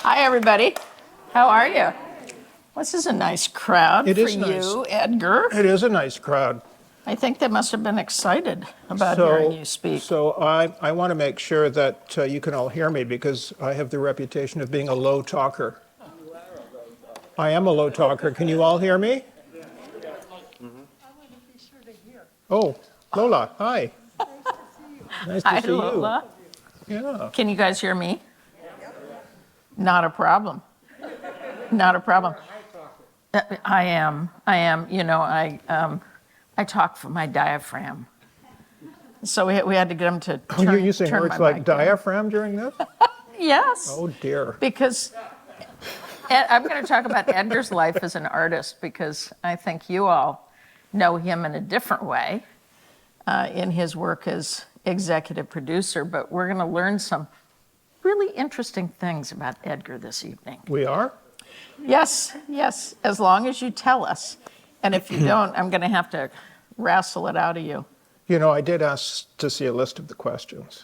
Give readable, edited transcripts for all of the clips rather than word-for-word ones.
Hi, everybody. How are you? This is a nice crowd for you, Edgar. It is a nice crowd. I think they must have been excited about hearing you speak. So I want to make sure that you can all hear me because I have the reputation of being a low talker. I am a low talker. Can you all hear me? Oh, Lola, hi. Nice to see you. Hi, Lola. Yeah. Can you guys hear me? Not a problem. Not a problem. I am. You know, I talk from my diaphragm. So we had to get them to turn. You're using words like diaphragm during this? Yes. Oh dear. Because I'm going to talk about Edgar's life as an artist because I think you all know him in a different way in his work as executive producer, but we're going to learn some really interesting things about Edgar this evening. We are? Yes, as long as you tell us. And if you don't, I'm going to have to wrestle it out of you. You know, I did ask to see a list of the questions,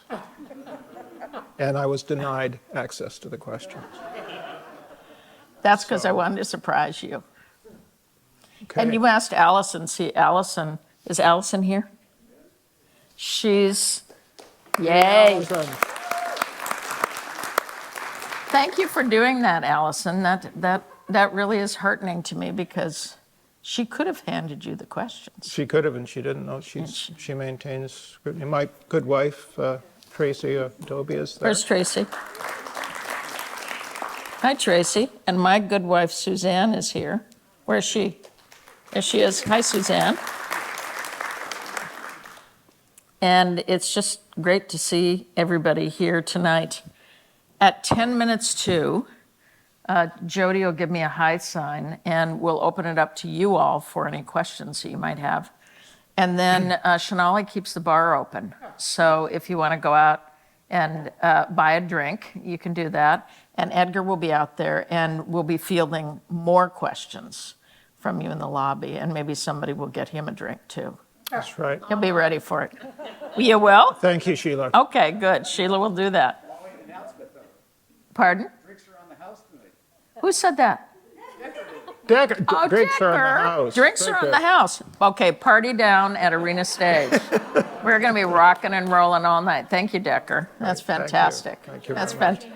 and I was denied access to the questions. That's because I wanted to surprise you. Okay. And you asked Allison. See, Allison, is Allison here? She's, yay. Thank you for doing that, Allison. That really is heartening to me because she could have handed you the questions. She could have, and she didn't know. She maintains scrutiny. My good wife, Tracy Dobie, is there. Where's Tracy? Hi, Tracy. And my good wife, Suzanne, is here. Where is she? There she is. Hi, Suzanne. And it's just great to see everybody here tonight. At 10 minutes to, Jody will give me a hi sign, and we'll open it up to you all for any questions that you might have. And then Shonali keeps the bar open. So if you want to go out and buy a drink, you can do that. And Edgar will be out there, and we'll be fielding more questions from you in the lobby, and maybe somebody will get him a drink too. That's right. He'll be ready for it. You will? Thank you, Sheila. Okay, good. Sheila will do that. Pardon? Drinks are on the house tonight. Who said that? Decker. Oh, Drinks are in Decker. the house. Drinks are in the house. Okay, party down at Arena Stage. We're going to be rocking and rolling all night. Thank you, Decker. That's fantastic. Thank you That's very much.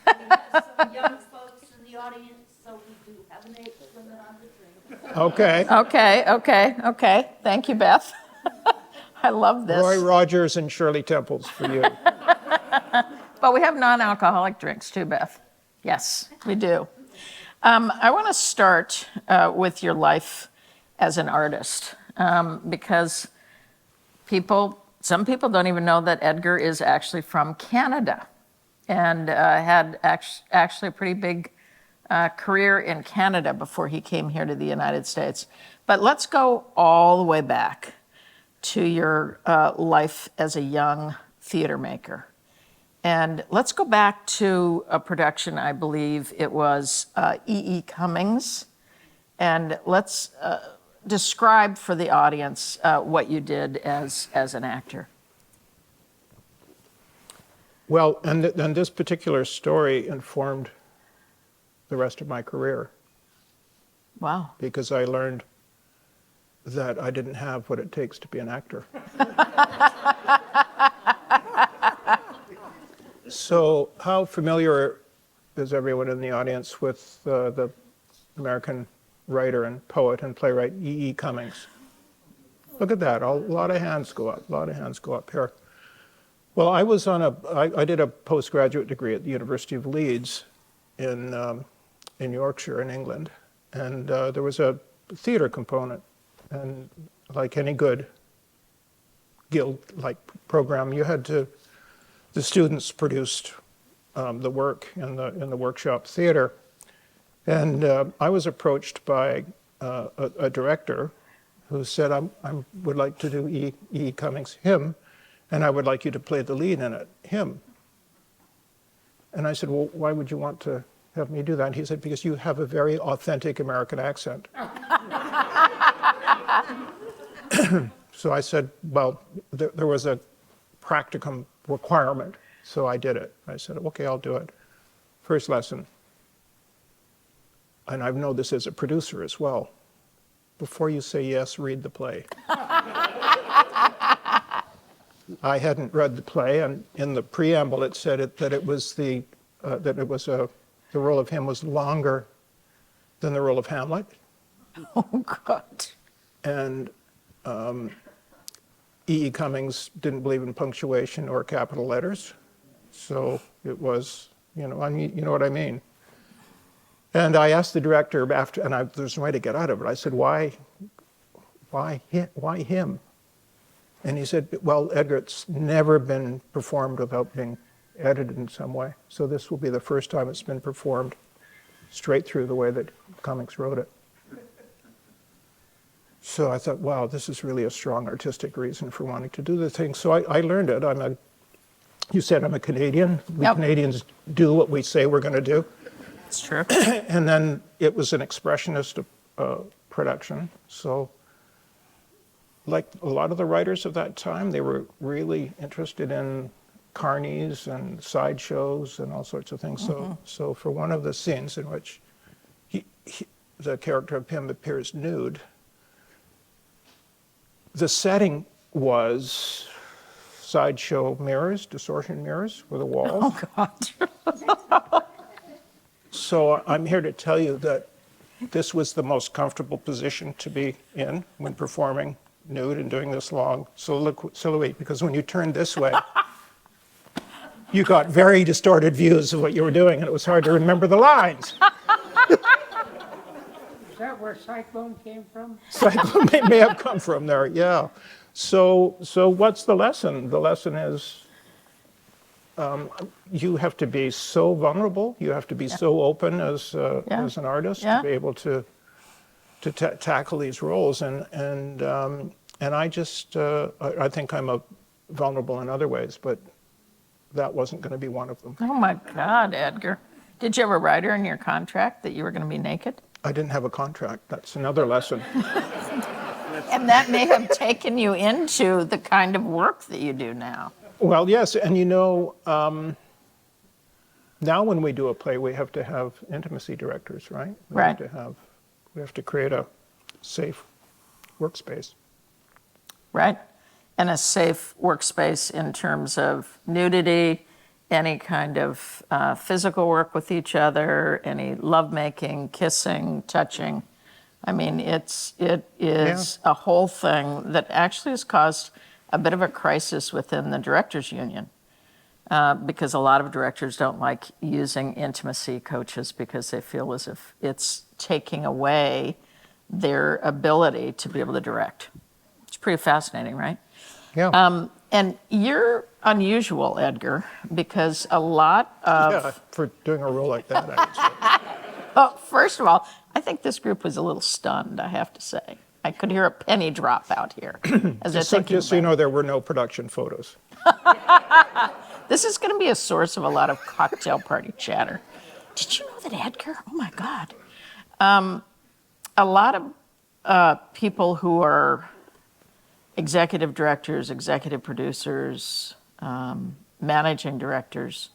fantastic. Some young folks in the audience, so we do have an age limit on the drink. Okay. Okay. Thank you, Beth. I love this. Roy Rogers and Shirley Temples for you. But we have non-alcoholic drinks too, Beth. Yes, we do. I want to start with your life as an artist because some people don't even know that Edgar is actually from Canada and had actually a pretty big career in Canada before he came here to the United States. But let's go all the way back to your life as a young theater maker. And let's go back to a production, I believe it was E.E. Cummings. And let's describe for the audience what you did as an actor. Well, and this particular story informed the rest of my career Wow. because I learned that I didn't have what it takes to be an actor. So how familiar is everyone in the audience with the American writer and poet and playwright E.E. Cummings? Look at that, a lot of hands go up, here. Well, I did a postgraduate degree at the University of Leeds in Yorkshire in England, and there was a theater component, and like any good guild-like program, you had to the students produced the work in the workshop theater. And I was approached by a director who said, I would like to do E. Cummings' Him, and I would like you to play the lead in it, him. And I said, well, why would you want to have me do that? And he said, because you have a very authentic American accent. So I said, well, there was a practicum requirement, so I did it. I said, okay, I'll do it. First lesson, and I know this as a producer as well, before you say yes, read the play. I hadn't read the play, and in the preamble it said that the role of him was longer than the role of Hamlet. Oh, God. And E. Cummings didn't believe in punctuation or capital letters, so it was, you know what I mean. And I asked the director after, and there's no way to get out of it. I said, why him? And he said, well, Edgar, it's never been performed without being edited in some way. So this will be the first time it's been performed straight through the way that Cummings wrote it. So I thought, wow, this is really a strong artistic reason for wanting to do the thing. So I learned it. You said I'm a Canadian. We Yep. Canadians do what we say we're going to do. It's true. And then it was an expressionist production. So like a lot of the writers of that time, they were really interested in carnies and sideshows and all sorts of things. So for one of the scenes in which the character of him appears nude, the setting was sideshow mirrors, distortion mirrors for the walls. Oh, God. So I'm here to tell you that this was the most comfortable position to be in when performing nude and doing this long silhouette, because when you turned this way, you got very distorted views of what you were doing, and it was hard to remember the lines. Is that where cyclone came from? Cyclone may have come from there, yeah. So what's the lesson? The lesson is you have to be so vulnerable. You have to be so open as an artist to be able to tackle these roles. And I just I think I'm vulnerable in other ways, but that wasn't going to be one of them. Oh, my God, Edgar. Did you have a writer in your contract that you were going to be naked? I didn't have a contract. That's another lesson. And that may have taken you into the kind of work that you do now. Well, yes, and now when we do a play, we have to have intimacy directors, right? We have to create a safe workspace. Right? And a safe workspace in terms of nudity, any kind of physical work with each other, any lovemaking, kissing, touching. I mean, it is a whole thing that actually has caused a bit of a crisis within the directors' union, because a lot of directors don't like using intimacy coaches because they feel as if it's taking away their ability to be able to direct. It's pretty fascinating, right? Yeah. And you're unusual, Edgar, because a lot of... Yeah, for doing a role like that, I would say. Well, first of all, I think this group was a little stunned, I have to say. I could hear a penny drop out here. Just so you know, there were no production photos. This is going to be a source of a lot of cocktail party chatter. Did you know that Edgar? Oh, my God. A lot of people who are executive directors, executive producers, managing directors,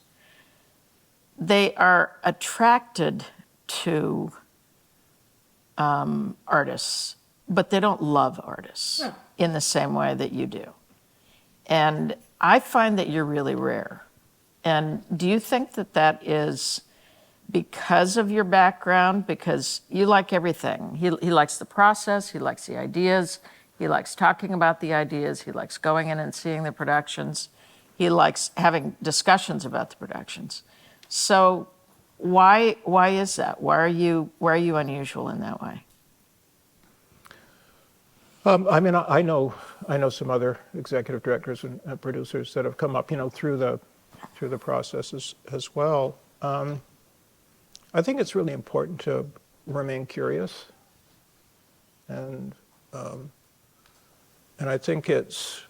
they are attracted to artists, but they don't love artists in the same way that you do. And I find that you're really rare. And do you think that that is because of your background? Because you like everything. He likes the process, he likes the ideas, he likes talking about the ideas, he likes going in and seeing the productions, he likes having discussions about the productions. So why is that? Why are you unusual in that way? I mean, I know some other executive directors and producers that have come up, through the through the process as well. I think it's really important to remain curious, and I think it's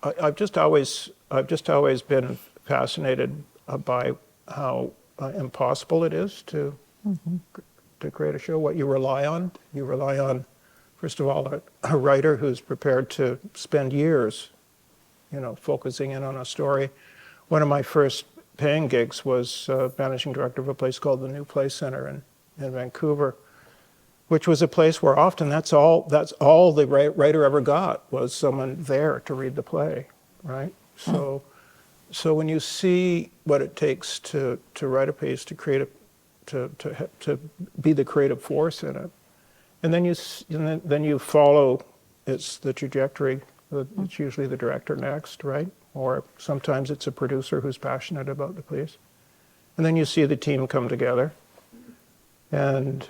I've just always been fascinated by how impossible it is to create a show. What you rely on, first of all, a writer who's prepared to spend years, focusing in on a story. One of my first paying gigs was managing director of a place called the New Play Center in Vancouver, which was a place where often that's all the writer ever got, was someone there to read the play, right? So when you see what it takes to write a piece, to create to be the creative force in it, and then you follow the trajectory. It's usually the director next, right? Or sometimes it's a producer who's passionate about the piece, and then you see the team come together, and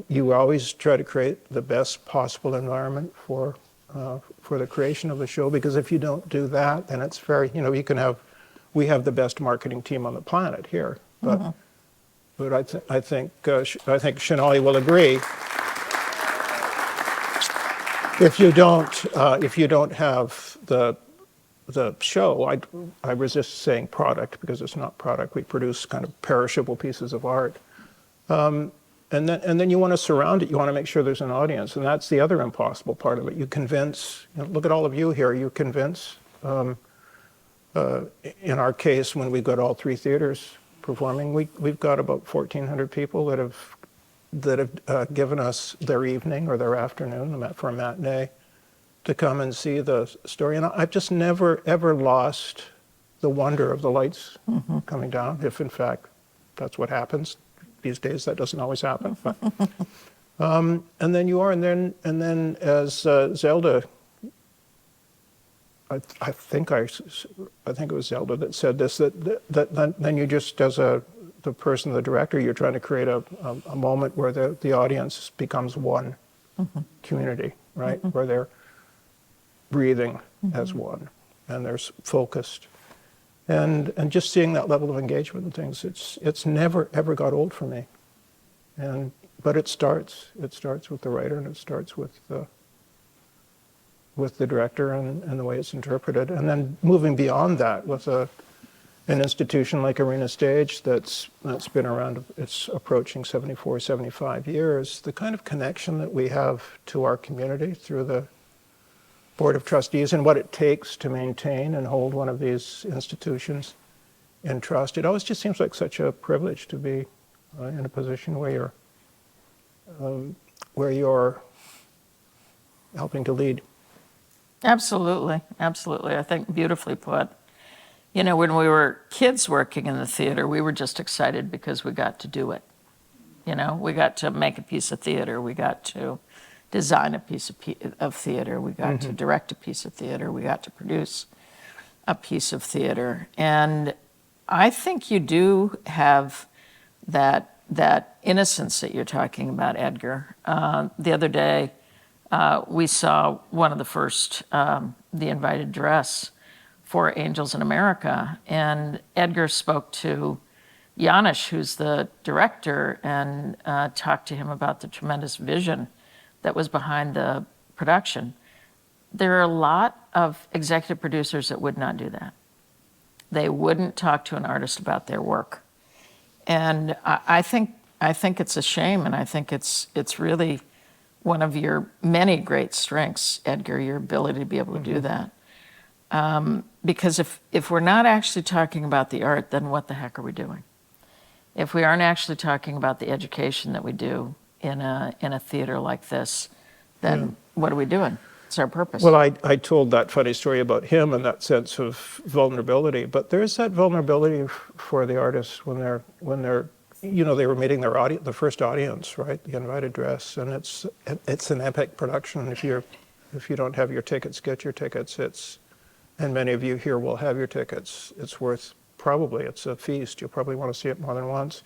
you always try to create the best possible environment for the creation of the show, because if you don't do that, then it's very, we have the best marketing team on the planet here, but I think Shonali will agree. If you don't have the show, I resist saying product, because it's not product. We produce kind of perishable pieces of art. And then you want to surround it. You want to make sure there's an audience, and that's the other impossible part of it. You convince. Look at all of you here. You convince. In our case, when we've got all 3 theaters performing, we've got about 1,400 people that have given us their evening or their afternoon for a matinee to come and see the story. And I've just never ever lost the wonder of the lights coming down, if in fact that's what happens. These days that doesn't always happen, but and then as Zelda, I think it was Zelda that said this, that then you just, as the person, the director, you're trying to create a moment where the audience becomes one community, right? Where they're breathing as one, and they're focused. And just seeing that level of engagement and things, it's never ever got old for me. But it starts with the writer, and it starts with the director and the way it's interpreted, and then moving beyond that with an institution like Arena Stage that's been around. It's approaching 74, 75 years. The kind of connection that we have to our community through the Board of Trustees, and what it takes to maintain and hold one of these institutions in trust. It always just seems like such a privilege to be in a position where you're helping to lead. Absolutely. I think beautifully put. When we were kids working in the theater, we were just excited because we got to do it. We got to make a piece of theater. We got to design a piece of theater. We got to direct a piece of theater. We got to produce a piece of theater. And I think you do have that innocence that you're talking about, Edgar. The other day, we saw one of the first, the invited dress for Angels in America. And Edgar spoke to Janusz, who's the director, and talked to him about the tremendous vision that was behind the production. There are a lot of executive producers that would not do that. They wouldn't talk to an artist about their work. And I think it's a shame, and I think it's really one of your many great strengths, Edgar, your ability to be able to do that. Because if we're not actually talking about the art, then what the heck are we doing? If we aren't actually talking about the education that we do in a theater like this, then what are we doing? It's our purpose. Well, I told that funny story about him and that sense of vulnerability, but there is that vulnerability for the artists when they're they were meeting the first audience, right? The invited dress, and it's an epic production. If you don't have your tickets, get your tickets. And many of you here will have your tickets. It's a feast. You'll probably want to see it more than once,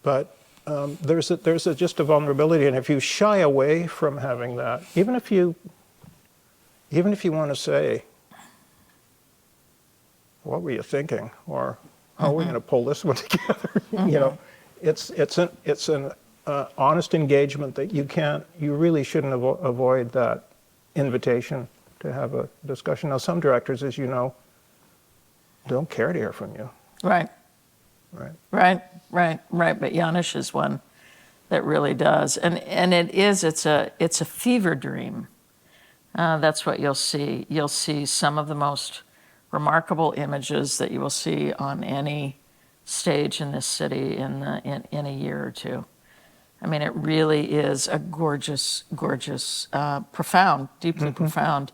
but there's just a vulnerability, and if you shy away from having that, even if you want to say, "What were you thinking?" or "How are we going to pull this one together?" It's an honest engagement that you really shouldn't avoid that invitation to have a discussion. Now, some directors, as you know, don't care to hear from you. Right. Right. But Janusz is one that really does, and it's a fever dream. That's what you'll see. You'll see some of the most remarkable images that you will see on any stage in this city in a year or two. I mean, it really is a gorgeous, profound, deeply profound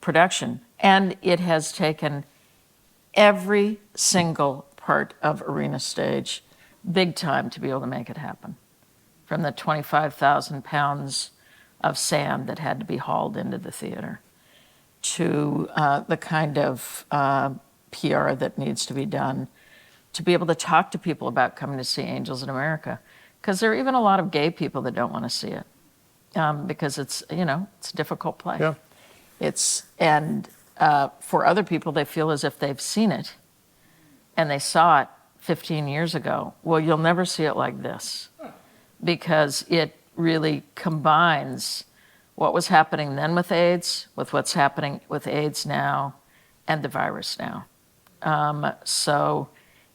production, and it has taken every single part of Arena Stage big time to be able to make it happen. From the 25,000 pounds of sand that had to be hauled into the theater to the kind of PR that needs to be done to be able to talk to people about coming to see Angels in America. Because there are even a lot of gay people that don't want to see it because it's a difficult play. Yeah. For other people, they feel as if they've seen it and they saw it 15 years ago. Well, you'll never see it like this because it really combines what was happening then with AIDS with what's happening with AIDS now and the virus now. So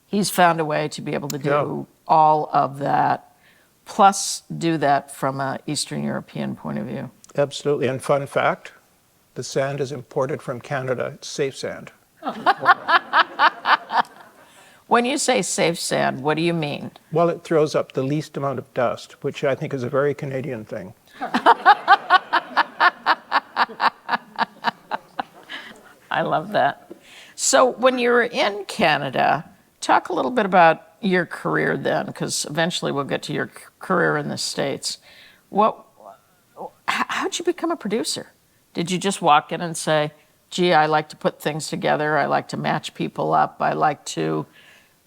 he's found a way to be able to do all of that, plus do that from an Eastern European point of view. Absolutely. And fun fact, the sand is imported from Canada. It's safe sand. When you say safe sand, what do you mean? Well, it throws up the least amount of dust, which I think is a very Canadian thing. I love that. So when you were in Canada, talk a little bit about your career then, because eventually we'll get to your career in the States. How'd you become a producer? Did you just walk in and say, gee, I like to put things together, I like to match people up, I like to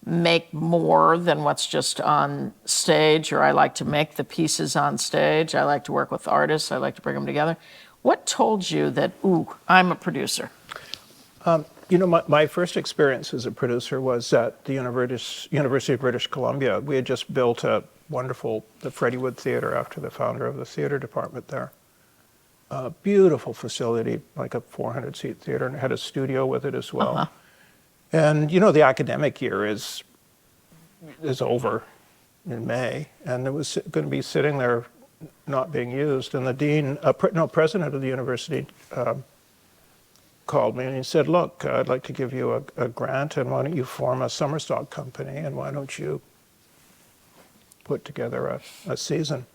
make more than what's just on stage, or I like to make the pieces on stage, I like to work with artists, I like to bring them together? What told you that, I'm a producer? My first experience as a producer was at the University of British Columbia. We had just built the Freddie Wood Theatre after the founder of the theatre department there. A beautiful facility, like a 400-seat theater, and it had a studio with it as well. Uh-huh. And the academic year is over in May, and it was going to be sitting there not being used. And the president of the university called me and he said, look, I'd like to give you a grant, and why don't you form a summer stock company, and why don't you put together a season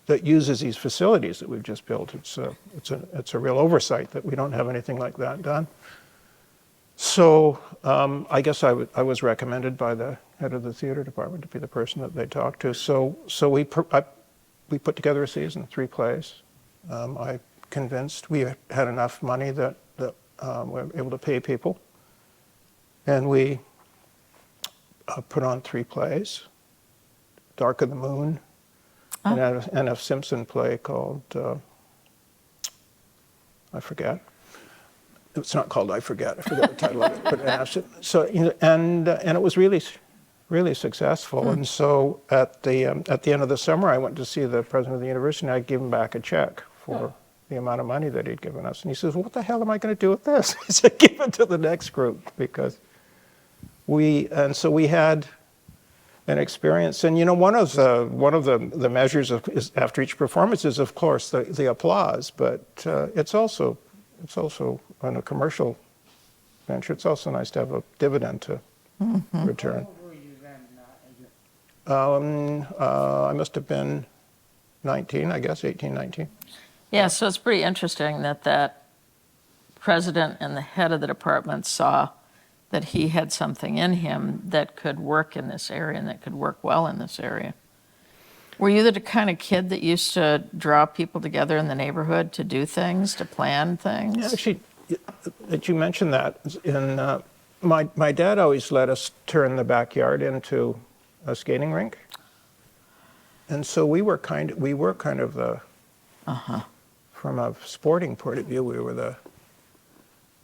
that uses these facilities that we've just built. It's a real oversight that we don't have anything like that done. So I guess I was recommended by the head of the theater department to be the person that they talked to. So we put together a season, 3 plays. I convinced we had enough money that we were able to pay people, and we put on 3 plays: Dark of the Moon, and an F. Simpson play called I forget. It's not called I forget the title of it, but so and it was really successful. And so at the end of the summer, I went to see the president of the university, and I gave him back a check for the amount of money that he'd given us. And he says, well, what the hell am I going to do with this? He said, give it to the next group, because we had an experience. And one of the measures is after each performance is, of course, the applause, but it's also on a commercial venture, it's also nice to have a dividend to return. How old were you then, I must have been 19, I guess, 18, 19. Yeah, so it's pretty interesting that president and the head of the department saw that he had something in him that could work in this area and that could work well in this area. Were you the kind of kid that used to draw people together in the neighborhood to do things, to plan things? Yeah, actually, that you mentioned that, my dad always let us turn the backyard into a skating rink. And so we were kind of the, from a sporting point of view, we were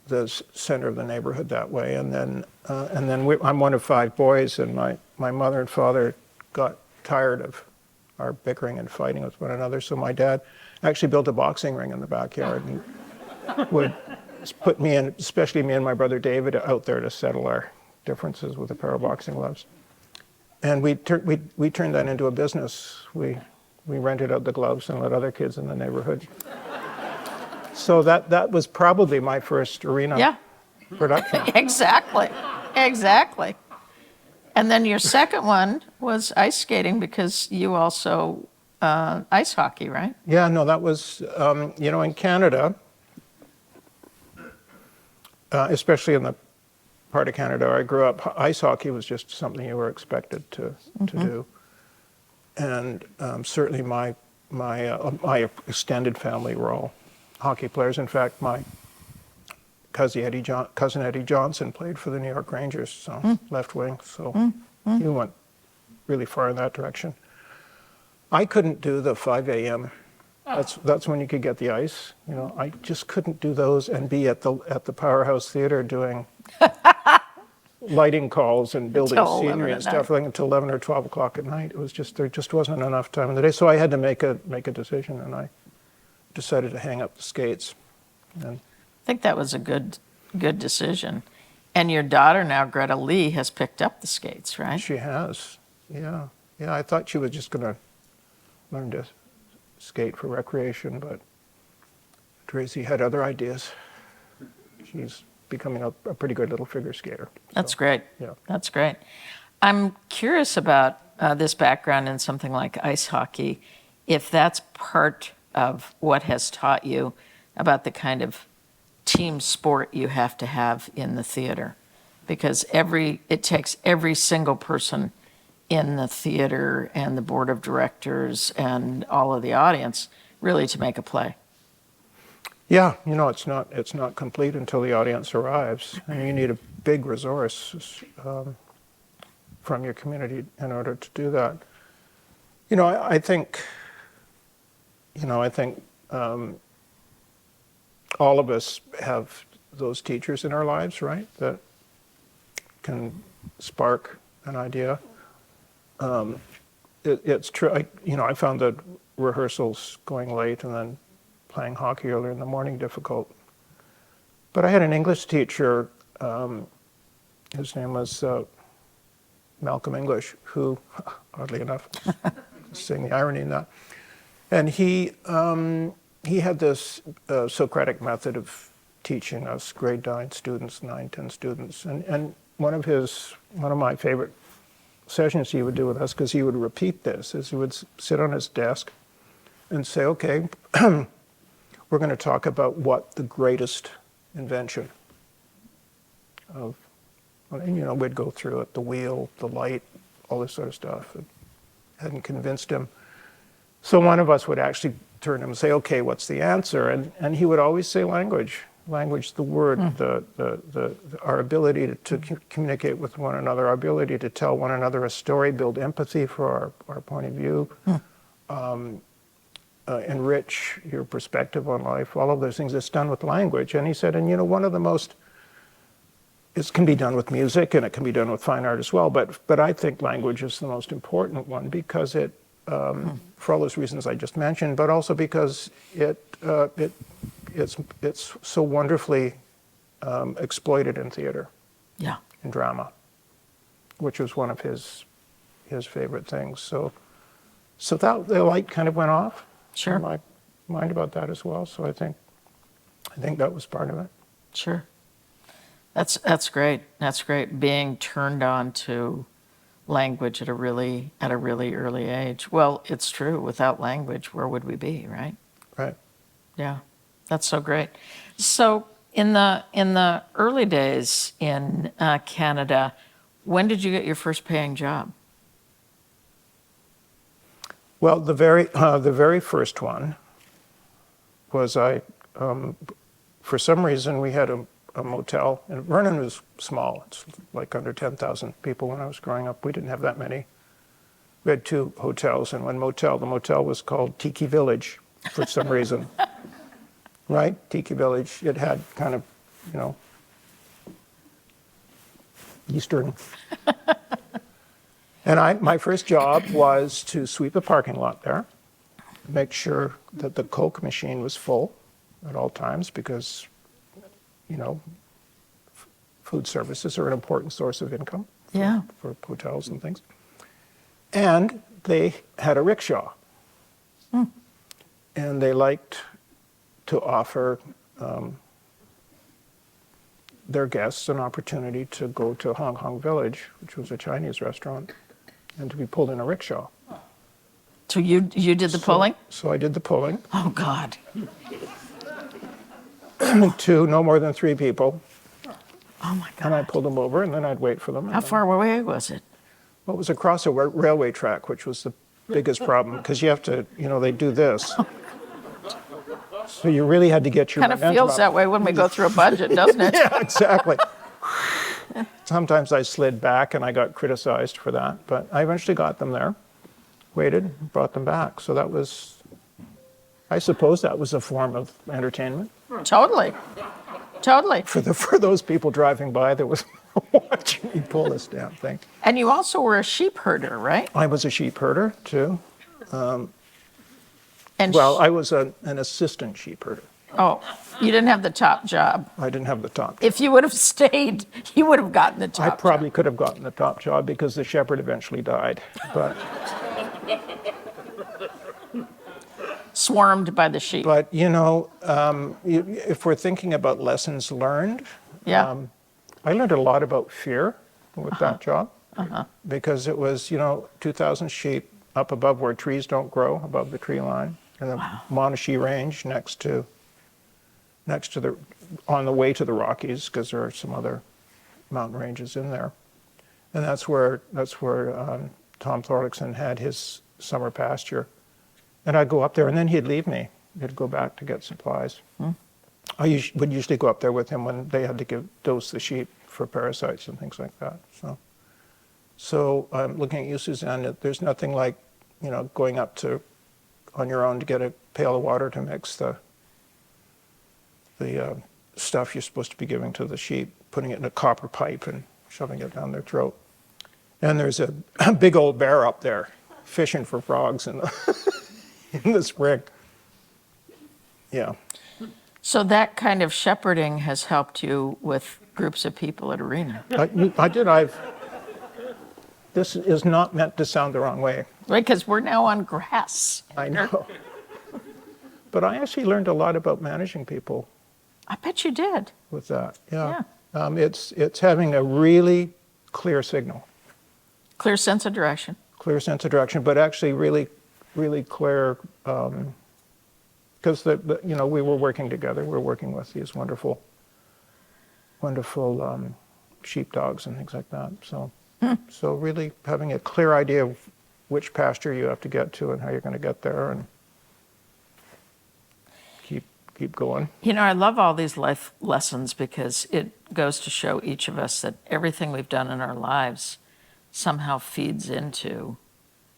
the center of the neighborhood that way. And then I'm one of 5 boys, and my mother and father got tired of our bickering and fighting with one another. So my dad actually built a boxing ring in the backyard and would put me and, especially me and my brother David, out there to settle our differences with a pair of boxing gloves. And we turned that into a business. We rented out the gloves and let other kids in the neighborhood. So that was probably my first arena production. Exactly. And then your second one was ice skating, because you also ice hockey, right? Yeah, no, that was, in Canada, especially in the part of Canada where I grew up, ice hockey was just something you were expected to do. And certainly my extended family were all hockey players. In fact, my cousin Eddie Johnson played for the New York Rangers, so left wing. So he went really far in that direction. I couldn't do the 5 a.m. That's when you could get the ice. I just couldn't do those and be at the Powerhouse Theater doing lighting calls and building scenery and stuff until 11 or 12 o'clock at night. It was just, there just wasn't enough time in the day. So I had to make a decision, and I decided to hang up the skates. And I think that was a good decision. And your daughter now, Greta Lee, has picked up the skates, right? she has, yeah. I thought she was just going to learn to skate for recreation, but Tracy had other ideas. She's becoming a pretty good little figure skater. That's great. Yeah. That's great. I'm curious about this background in something like ice hockey, if that's part of what has taught you about the kind of team sport you have to have in the theater, because it takes every single person in the theater and the board of directors and all of the audience really to make a play. Yeah, it's not complete until the audience arrives, and you need a big resource from your community in order to do that. I think all of us have those teachers in our lives, right, that can spark an idea. It's true. I found that rehearsals going late and then playing hockey earlier in the morning difficult. But I had an English teacher, his name was Malcolm English, who, oddly enough, seeing the irony in that, and he had this Socratic method of teaching us grade 9 students, 9, 10 students, and one of my favorite sessions he would do with us, because he would repeat this, is he would sit on his desk and say, okay, we're going to talk about what the greatest invention of, we'd go through it, the wheel, the light, all this sort of stuff. It hadn't convinced him. So one of us would actually turn to him and say, okay, what's the answer? And he would always say language, the word, our ability to communicate with one another, our ability to tell one another a story, build empathy for our point of view, enrich your perspective on life, all of those things. It's done with language. And he said, and one of the most, it can be done with music and it can be done with fine art as well, but I think language is the most important one, because it, for all those reasons I just mentioned, but also because it's so wonderfully exploited in theater, in drama, which was one of his favorite things. So that the light kind of went off in my mind about that as well. So I think that was part of it. Sure. That's great. That's great. Being turned on to language at a really early age. Well, it's true. Without language, where would we be, right? Right. Yeah, that's so great. So in the early days in Canada, when did you get your first paying job? Well, the very first one was for some reason we had a motel, and Vernon was small. It's like under 10,000 people when I was growing up. We didn't have that many. We had 2 hotels and 1 motel. The motel was called Tiki Village for some reason. Right? Tiki Village. It had kind of, you know, Eastern. And my first job was to sweep the parking lot there, make sure that the Coke machine was full at all times because, you know, food services are an important source of income for hotels and things. And they had a rickshaw. And they liked to offer their guests an opportunity to go to Hong Kong Village, which was a Chinese restaurant, and to be pulled in a rickshaw. So you did the pulling? So I did the pulling Oh, God. to no more than 3 people, Oh, my and I God. pulled them over, and then I'd wait for them. How far away was it? Well, it was across a railway track, which was the biggest problem, because you have to, you know, they do this. So you really had to get your Kind of momentum feels up. that way when we go through a budget, doesn't it? Yeah, exactly. Sometimes I slid back and I got criticized for that, but I eventually got them there, waited, brought them back. So that was, I suppose that was a form of entertainment. Totally. Totally. For those people driving by that was watching me pull this damn thing. And you also were a sheep herder, right? I was a sheep herder too. And Well, I was an assistant sheep herder. oh, you didn't have the top job. I didn't have the top job. If you would have stayed, you would have gotten the top I probably could have gotten the top job because the shepherd eventually died. But swarmed by the sheep. But, you know, if we're thinking about lessons learned, Yeah. I learned a lot about fear with that job because it was, you know, 2,000 sheep up above where trees don't grow, above the tree line, in the Monashee Range next to the, on the way to the Rockies, because there are some other mountain ranges in there. And that's where Tom Thorlickson had his summer pasture. And I'd go up there, and then he'd leave me. He'd go back to get supplies. I would usually go up there with him when they had to dose the sheep for parasites and things like that. So looking at you, Suzanne, there's nothing like, you know, going up to on your own to get a pail of water to mix the stuff you're supposed to be giving to the sheep, putting it in a copper pipe and shoving it down their throat. And there's a big old bear up there fishing for frogs in the spring. Yeah. So that kind of shepherding has helped you with groups of people at Arena, I did. This is not meant to sound the wrong way. right? Because we're now on grass. I know. But I actually learned a lot about managing people I bet you did. with that. Yeah. It's having a really clear signal, Clear sense of direction. but actually really, really clear, because you know, we were working together. We were working with these wonderful sheepdogs and things like that. So really having a clear idea of which pasture you have to get to and how you're going to get there, and keep going. You know, I love all these life lessons because it goes to show each of us that everything we've done in our lives somehow feeds into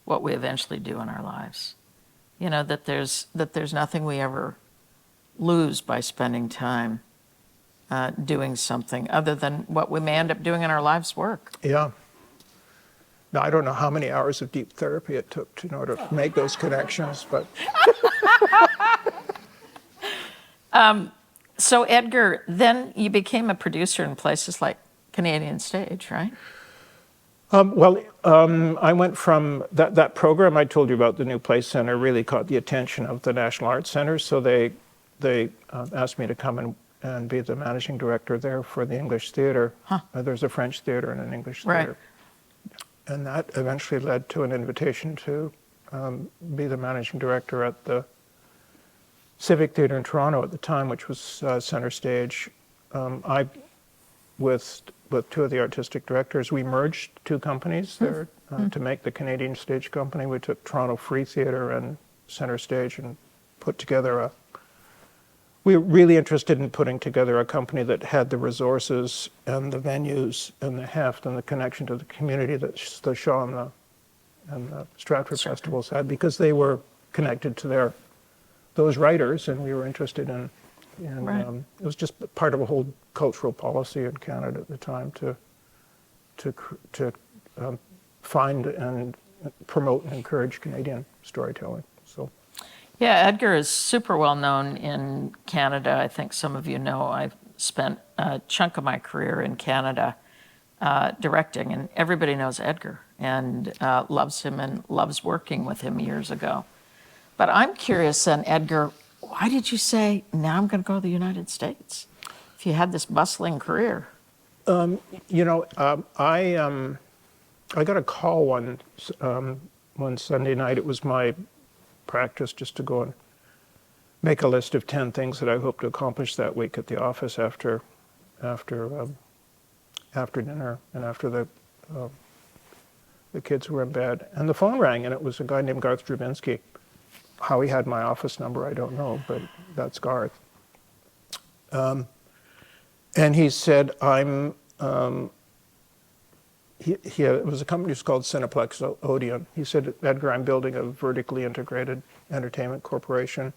what we eventually do in our lives. You know, that there's nothing we ever lose by spending time doing something other than what we may end up doing in our life's work. Yeah. Now, I don't know how many hours of deep therapy it took to, you know, to make those connections, but So Edgar, then you became a producer in places like Canadian Stage, right? I went from that program I told you about, the New Place Center, really caught the attention of the National Arts Centre, so they asked me to come and be the managing director there for the English theatre. There's a French theatre and an English theatre. Right. And that eventually led to an invitation to be the managing director at the Civic Theatre in Toronto at the time, which was Centre Stage. With 2 of the artistic directors, we merged 2 companies there to make the Canadian Stage Company. We took Toronto Free Theatre and Centre Stage and put together we were really interested in putting together a company that had the resources and the venues and the heft and the connection to the community that the Shaw the Stratford festivals had, because they were connected to those writers, and we were interested in Right. it was just part of a whole cultural policy in Canada at the time to find and promote and encourage Canadian storytelling. So. Yeah, Edgar is super well known in Canada. I think some of you know I've spent a chunk of my career in Canada directing, and everybody knows Edgar and loves him and loves working with him years ago. But I'm curious then, Edgar, why did you say, now I'm going to go to the United States if you had this bustling career? I got a call one Sunday night. It was my practice just to go and make a list of 10 things that I hope to accomplish that week at the office after dinner and after the kids were in bed. And the phone rang, and it was a guy named Garth Drabinsky. How he had my office number, I don't know, but that's Garth. And he said, it was a company called Cineplex Odeon. He said, Edgar, I'm building a vertically integrated entertainment corporation.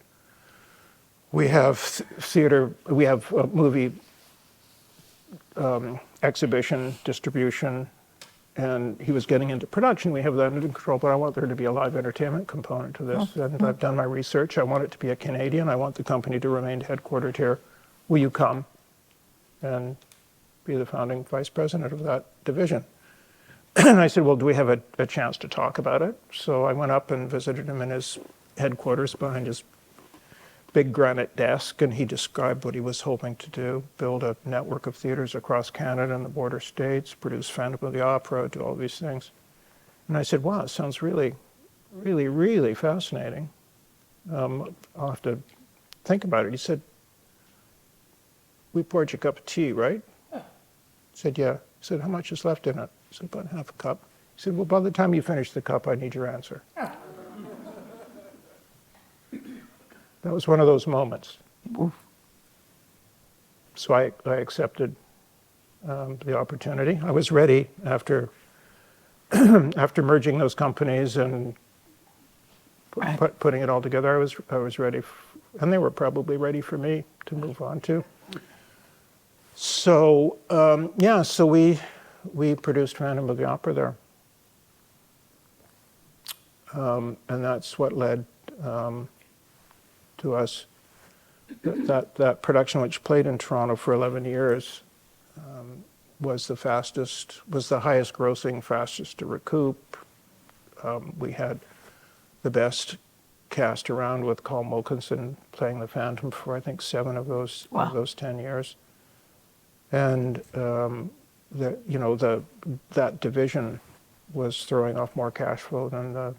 We have theater, we have movie exhibition, distribution, and he was getting into production. We have that under control, but I want there to be a live entertainment component to this. And I've done my research. I want it to be a Canadian. I want the company to remain headquartered here. Will you come and be the founding vice president of that division? And I said, well, do we have a chance to talk about it? So I went up and visited him in his headquarters behind his big granite desk, and he described what he was hoping to do: build a network of theaters across Canada and the border states, produce Phantom of the Opera, do all these things. And I said, wow, it sounds really, really, really fascinating. I'll have to think about it. He said, we poured you a cup of tea, right? I said, yeah. He said, how much is left in it? I said, about half a cup. He said, well, by the time you finish the cup, I need your answer. That was one of those moments. Oof. So I accepted the opportunity. I was ready after after merging those companies and putting it all together. I was ready, and they were probably ready for me to move on to. So so we produced Phantom of the Opera there, and that's what led to us. That production, which played in Toronto for 11 years, was the highest grossing, fastest to recoup. We had the best cast around, with Carl Wilkinson playing the Phantom for, I think, 7 of those 10 years. And that division was throwing off more cash flow than the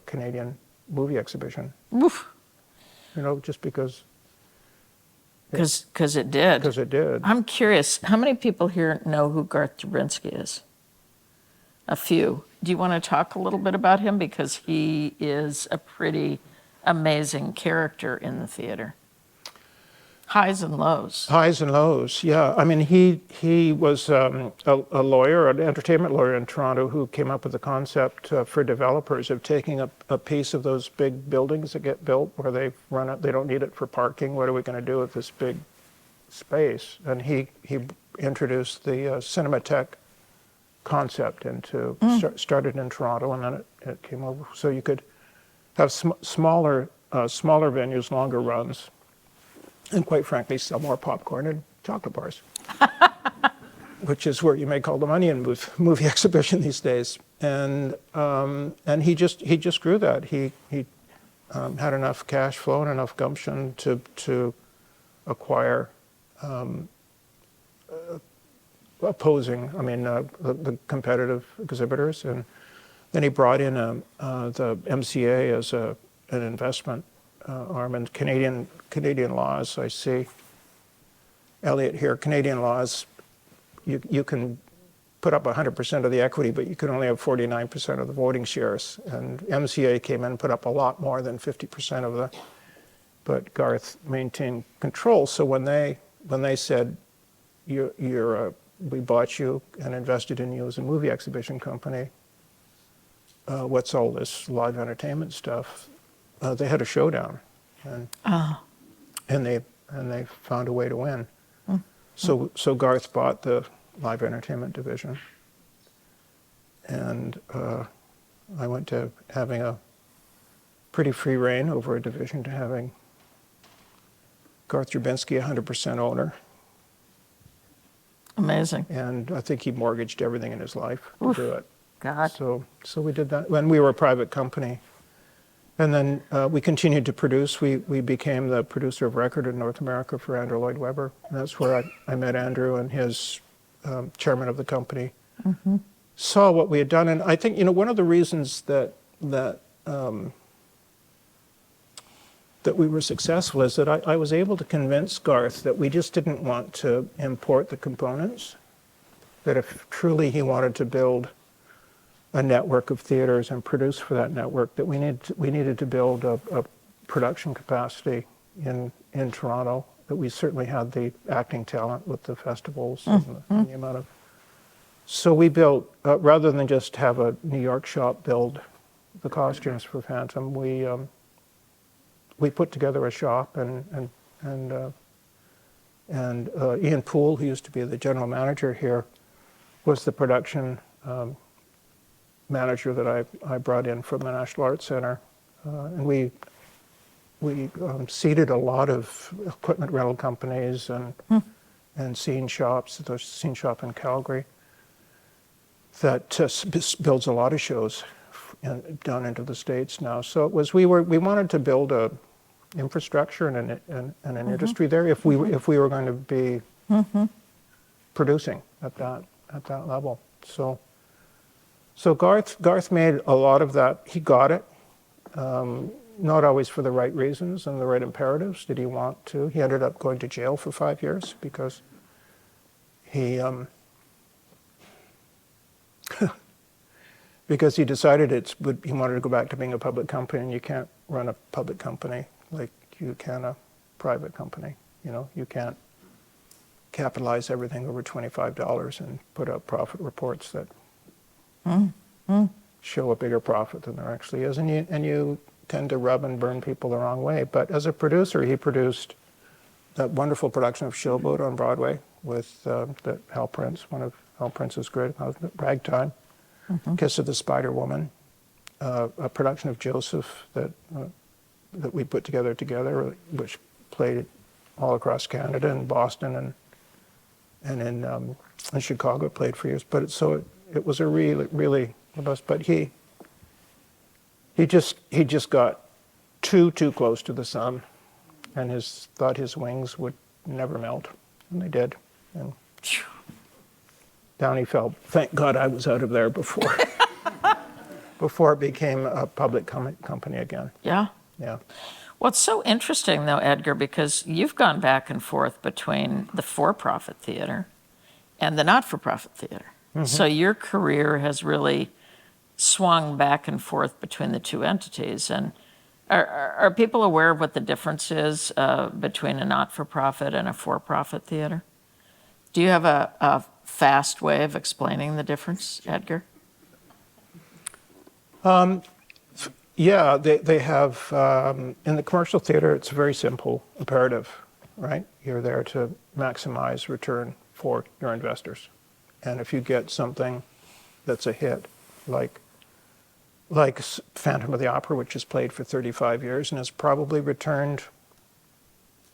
Canadian movie exhibition. Oof. Just because. Because it did. Because it did. I'm curious, how many people here know who Garth Drabinsky is? A few. Do you want to talk a little bit about him? Because he is a pretty amazing character in the theater. Highs and lows. Highs and lows, yeah. I mean, he was a lawyer, an entertainment lawyer in Toronto, who came up with the concept for developers of taking a piece of those big buildings that get built where they don't need it for parking. What are we going to do with this big space? And he introduced the Cinematheque concept started in Toronto, and then it came over. So you could have smaller venues, longer runs, and quite frankly, sell more popcorn and chocolate bars, which is where you make all the money in movie exhibition these days. And he just grew that. He had enough cash flow and enough gumption to acquire the competitive exhibitors, and then he brought in the MCA as an investment arm. And Canadian laws, I see Elliot here, Canadian laws, you can put up 100% of the equity, but you can only have 49% of the voting shares. And MCA came in and put up a lot more than 50% of the, but Garth maintained control. So when they said, we bought you and invested in you as a movie exhibition company, what's all this live entertainment stuff, they had a showdown, and they found a way to win. So Garth bought the live entertainment division, and I went to having a pretty free reign over a division to having Garth Drabinski 100% owner. Amazing. And I think he mortgaged everything in his life to do it. God. So we did that when we were a private company. And then we continued to produce. We became the producer of record in North America for Andrew Lloyd Webber. And that's where I met Andrew, and his chairman of the company saw what we had done. And I think, one of the reasons that we were successful is that I was able to convince Garth that we just didn't want to import the components, that if truly he wanted to build a network of theaters and produce for that network, that we needed to build a production capacity in Toronto, that we certainly had the acting talent with the festivals and the amount of... So we built, rather than just have a New York shop build the costumes for Phantom, we put together a shop, and Ian Poole, who used to be the general manager here, was the production manager that I brought in from the National Arts Center, and we seeded a lot of equipment rental companies and scene shops. There's a scene shop in Calgary that builds a lot of shows down into the States now. So it was we wanted to build a infrastructure and an industry there if we were going to be producing at that level. So Garth made a lot of that. He got it, not always for the right reasons and the right imperatives. Did he want to? He ended up going to jail for 5 years because he because he decided he wanted to go back to being a public company, and you can't run a public company like you can a private company. You can't capitalize everything over $25 and put out profit reports that show a bigger profit than there actually is, and you tend to rub and burn people the wrong way. But as a producer, he produced that wonderful production of Showboat on Broadway with Hal Prince, one of Hal Prince's great Ragtime, Kiss of the Spider Woman, a production of Joseph that we put together, which played all across Canada and Boston and in Chicago. It played for years. But it was a really robust. But he just got too close to the sun, and thought his wings would never melt, and they did. And down he fell. Thank God I was out of there before it became a public company again. Yeah. Yeah. Well, it's so interesting, though, Edgar, because you've gone back and forth between the for-profit theater and the not-for-profit theater. So your career has really swung back and forth between the two entities. And are people aware of what the difference is between a not-for-profit and a for-profit theater? Do you have a fast way of explaining the difference, Edgar? Yeah, they have, in the commercial theater, it's a very simple imperative, right? You're there to maximize return for your investors. And if you get something that's a hit, like Phantom of the Opera, which has played for 35 years and has probably returned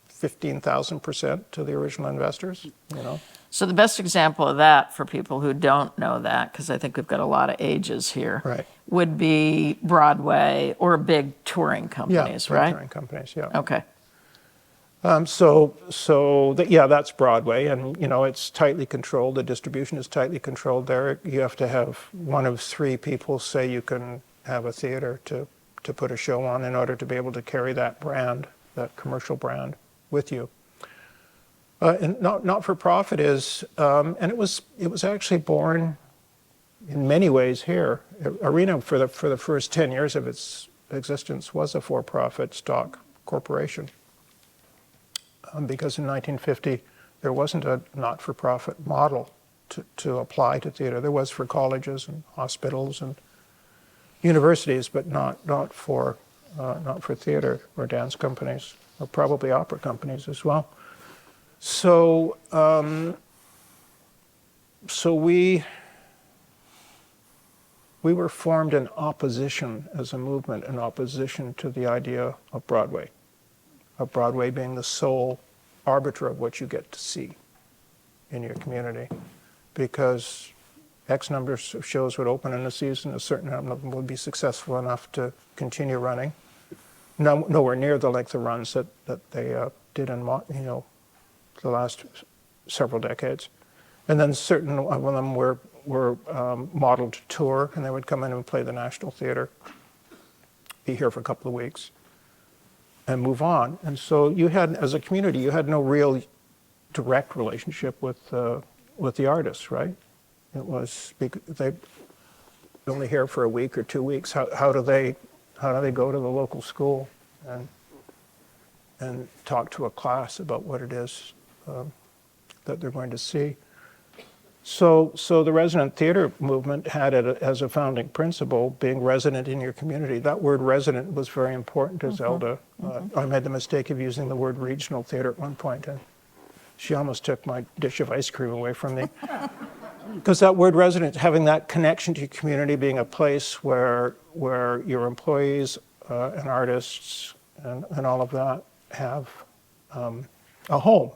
15,000% to the original investors, So the best example of that for people who don't know that, because I think we've got a lot of ages here, right, would be Broadway or big touring companies, right? Touring companies, yeah. Okay. That's Broadway, and it's tightly controlled. The distribution is tightly controlled there. You have to have one of three people say you can have a theater to put a show on in order to be able to carry that brand, that commercial brand, with you. And not for profit is, and it was actually born in many ways here. Arena for the first 10 years of its existence was a for-profit stock corporation. Because in 1950 there wasn't a not-for-profit model to apply to theater. There was for colleges and hospitals and universities, but not for theater or dance companies, or probably opera companies as well. So we were formed in opposition, as a movement, in opposition to the idea of Broadway being the sole arbiter of what you get to see in your community, because X numbers of shows would open in a season, a certain number of them would be successful enough to continue running. Nowhere near the length of runs that they did in the last several decades. And then certain of them were modeled to tour, and they would come in and play the National Theatre, be here for a couple of weeks, and move on. And so you had, as a community, you had no real direct relationship with the artists, right? It was they only here for a week or 2 weeks. How do they go to the local school and talk to a class about what it is that they're going to see? So the resident theater movement had it as a founding principle, being resident in your community. That word resident was very important to Zelda. I made the mistake of using the word regional theater at one point, and she almost took my dish of ice cream away from me. Because that word resident, having that connection to your community, being a place where your employees and artists and all of that have a home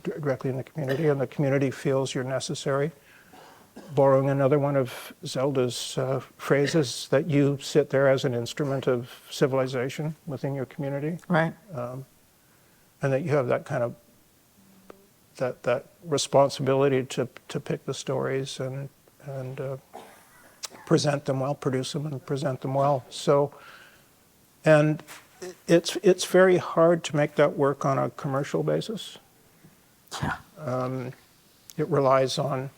directly in the community, and the community feels you're necessary. Borrowing another one of Zelda's phrases, that you sit there as an instrument of civilization within your community. Right. And that you have that kind of that responsibility to pick the stories and present them well, produce them and present them well. So, and it's very hard to make that work on a commercial basis. Yeah. It relies on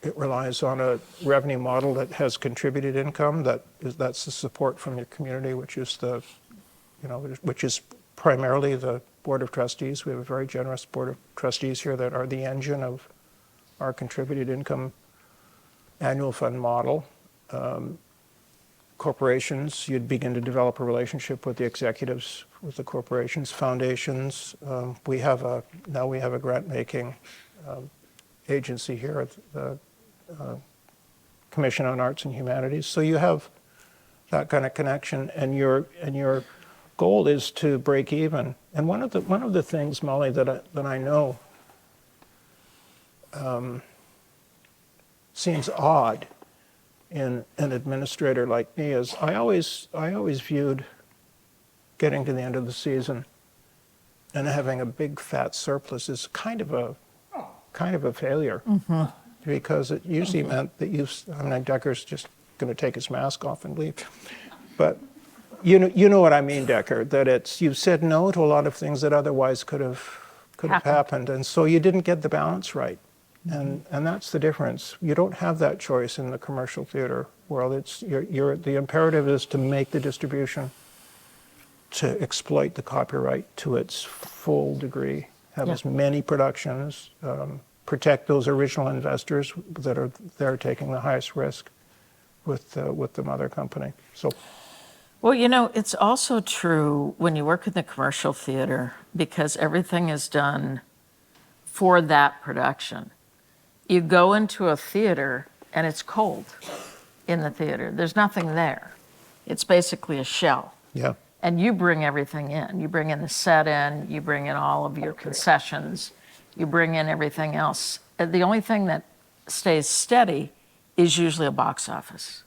a revenue model that has contributed income. That's the support from your community, which is which is primarily the Board of Trustees. We have a very generous Board of Trustees here that are the engine of our contributed income annual fund model. Corporations, you'd begin to develop a relationship with the executives, with the corporations, foundations. Now we have a grant-making agency here at the Commission on Arts and Humanities. So you have that kind of connection, and your goal is to break even. And one of the things, Molly, that I know seems odd in an administrator like me is I always viewed getting to the end of the season and having a big fat surplus as kind of a failure, because it usually meant that Decker's just going to take his mask off and leave, but you know what I mean, Decker, that you've said no to a lot of things that otherwise could have happened, and so you didn't get the balance right. And that's the difference. You don't have that choice in the commercial theater world. The imperative is to make the distribution, to exploit the copyright to its full degree, have as many productions, protect those original investors that are there taking the highest risk with the mother company. So. Well, it's also true when you work in the commercial theater, because everything is done for that production. You go into a theater and it's cold in the theater. There's nothing there. It's basically a shell. Yeah. And you bring everything in. You bring in the set in, you bring in all of your concessions, you bring in everything else. The only thing that stays steady is usually a box office,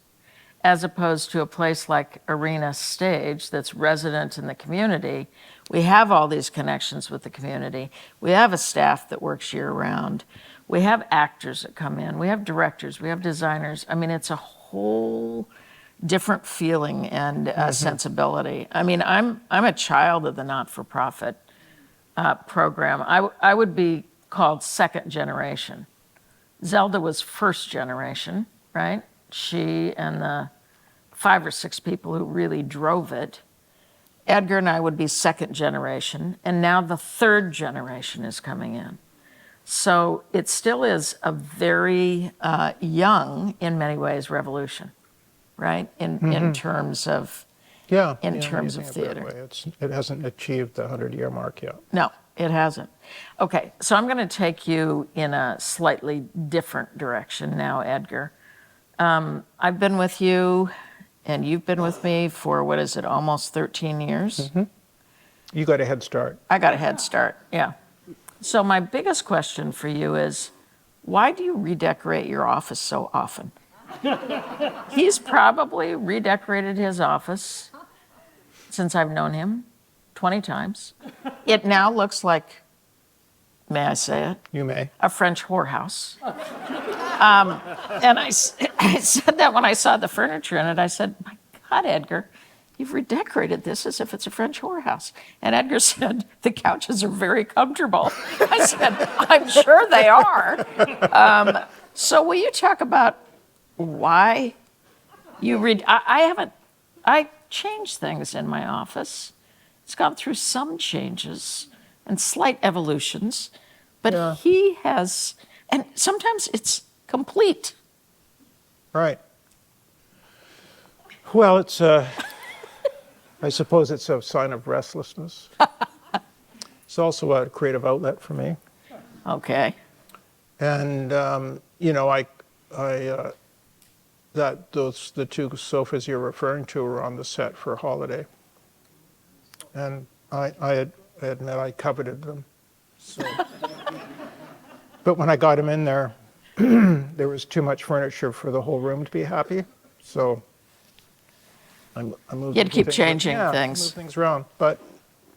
as opposed to a place like Arena Stage that's resident in the community. We have all these connections with the community. We have a staff that works year-round. We have actors that come in. We have directors. We have designers. I mean, it's a whole different feeling and sensibility. I mean, I'm a child of the not-for-profit program. I would be called second generation. Zelda was first generation, right? She and the 5 or 6 people who really drove it. Edgar and I would be second generation, and now the third generation is coming in. So it still is a very young, in many ways, revolution. right? In terms of Yeah. in yeah, terms using of it that theater. way. It hasn't achieved the 100-year mark yet. No, it hasn't. Okay, so I'm going to take you in a slightly different direction now, Edgar. I've been with you, and you've been with me for, what is it, almost 13 years? You got a head start. I got a head start, yeah. So my biggest question for you is, why do you redecorate your office so often? He's probably redecorated his office since I've known him 20 times. It now looks like, may I say it, You may. a French whorehouse. And I said that when I saw the furniture in it. I said, my God, Edgar, you've redecorated this as if it's a French whorehouse. And Edgar said, the couches are very comfortable. I said, I'm sure they are. So will you talk about why you I changed things in my office. It's gone through some changes and slight evolutions, but Yeah. he has, and sometimes it's complete. Right. Well, it's I suppose it's a sign of restlessness. It's also a creative outlet for me. Okay. And the two sofas you're referring to were on the set for Holiday, and I admit I coveted them. So. But when I got them in there, there was too much furniture for the whole room to be happy. So I moved. You had to keep things- changing yeah, things. move things around. But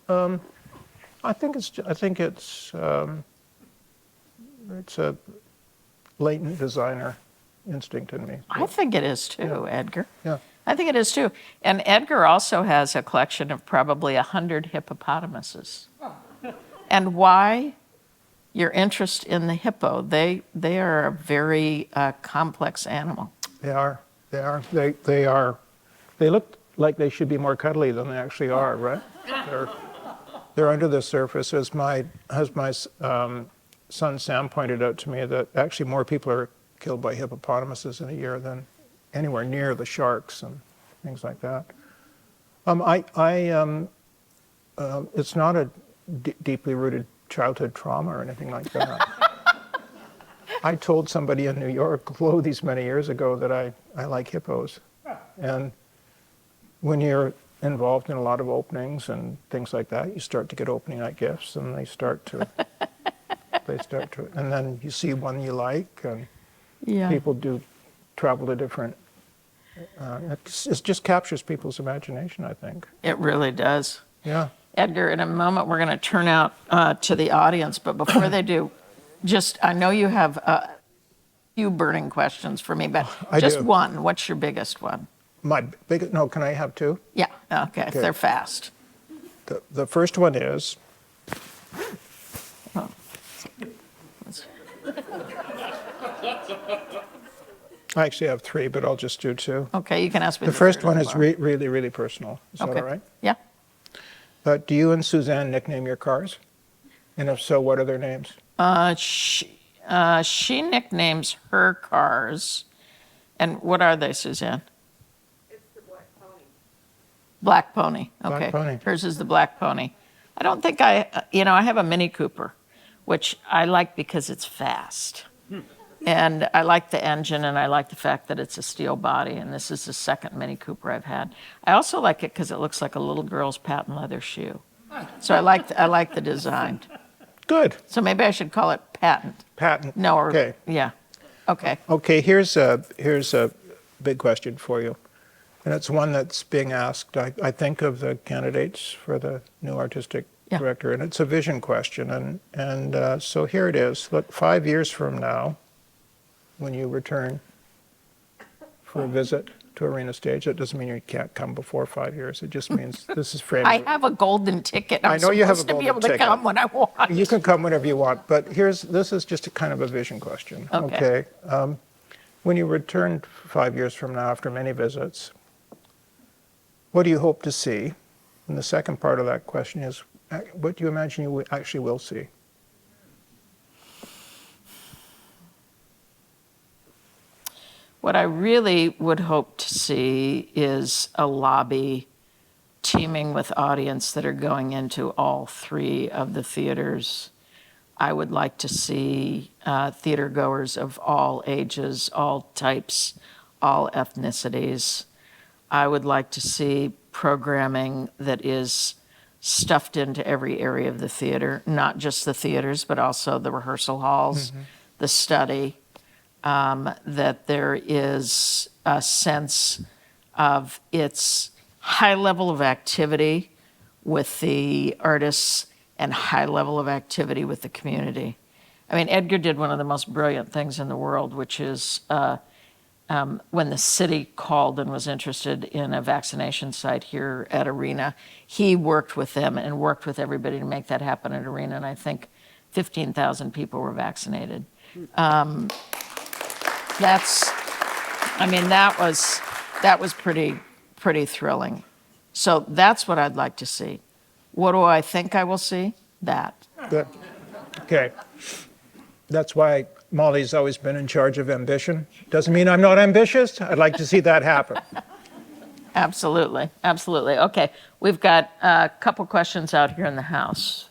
I think it's a latent designer instinct in me. I think it is too, Edgar. Yeah. I think it is too. And Edgar also has a collection of probably 100 hippopotamuses. And why your interest in the hippo? They are a very complex animal. They are. They look like they should be more cuddly than they actually are, right? They're under the surface. As my son Sam pointed out to me, that actually more people are killed by hippopotamuses in a year than anywhere near the sharks and things like that. It's not a deeply rooted childhood trauma or anything like that. I told somebody in New York, these many years ago, that I like hippos. And when you're involved in a lot of openings and things like that, you start to get opening night gifts, and they start to, and then you see one you like, and Yeah. people do travel to different, it just captures people's imagination, I think. It really does. Yeah. Edgar, in a moment, we're going to turn out to the audience, but before they do, I know you have a few burning questions for me, but I just do. one. What's your biggest one? Can I have two? Yeah, okay, if they're fast. The first one is, I actually have three, but I'll just do two. Okay, you can ask me The first one is tomorrow. really, really personal. Is that Okay. all right? Yeah. Do you and Suzanne nickname your cars? And if so, what are their names? She nicknames her cars. And what are they, Suzanne? It's the Black Pony. Black Pony. Okay. Black Pony. Hers is the Black Pony. I don't think I have a Mini Cooper, which I like because it's fast. And I like the engine, and I like the fact that it's a steel body, and this is the second Mini Cooper I've had. I also like it because it looks like a little girl's patent leather shoe. So I like the design. Good. So maybe I should call it patent. Patent. No, or Okay. yeah. Okay. Okay, here's a big question for you. And it's one that's being asked. I think of the candidates for the new artistic Yeah. director, and it's a vision question. And so here it is. Look, 5 years from now, when you return for a visit to Arena Stage, that doesn't mean you can't come before 5 years. It just means this is framed. I have a golden ticket. I'm I know you have a supposed to be golden able to ticket. come when I want. You can come whenever you want, but this is just a kind of a vision question. Okay. When you return 5 years from now after many visits, what do you hope to see? And the second part of that question is, what do you imagine you actually will see? What I really would hope to see is a lobby teaming with audience that are going into all three of the theaters. I would like to see theater goers of all ages, all types, all ethnicities. I would like to see programming that is stuffed into every area of the theater, not just the theaters, but also the rehearsal halls, the study, that there is a sense of its high level of activity with the artists and high level of activity with the community. I mean, Edgar did one of the most brilliant things in the world, which is when the city called and was interested in a vaccination site here at Arena, he worked with them and worked with everybody to make that happen at Arena, and I think 15,000 people were vaccinated. That was pretty thrilling. So that's what I'd like to see. What do I think I will see? That. Good. Okay. That's why Molly's always been in charge of ambition. Doesn't mean I'm not ambitious. I'd like to see that happen. Absolutely, absolutely. Okay, we've got a couple questions out here in the house,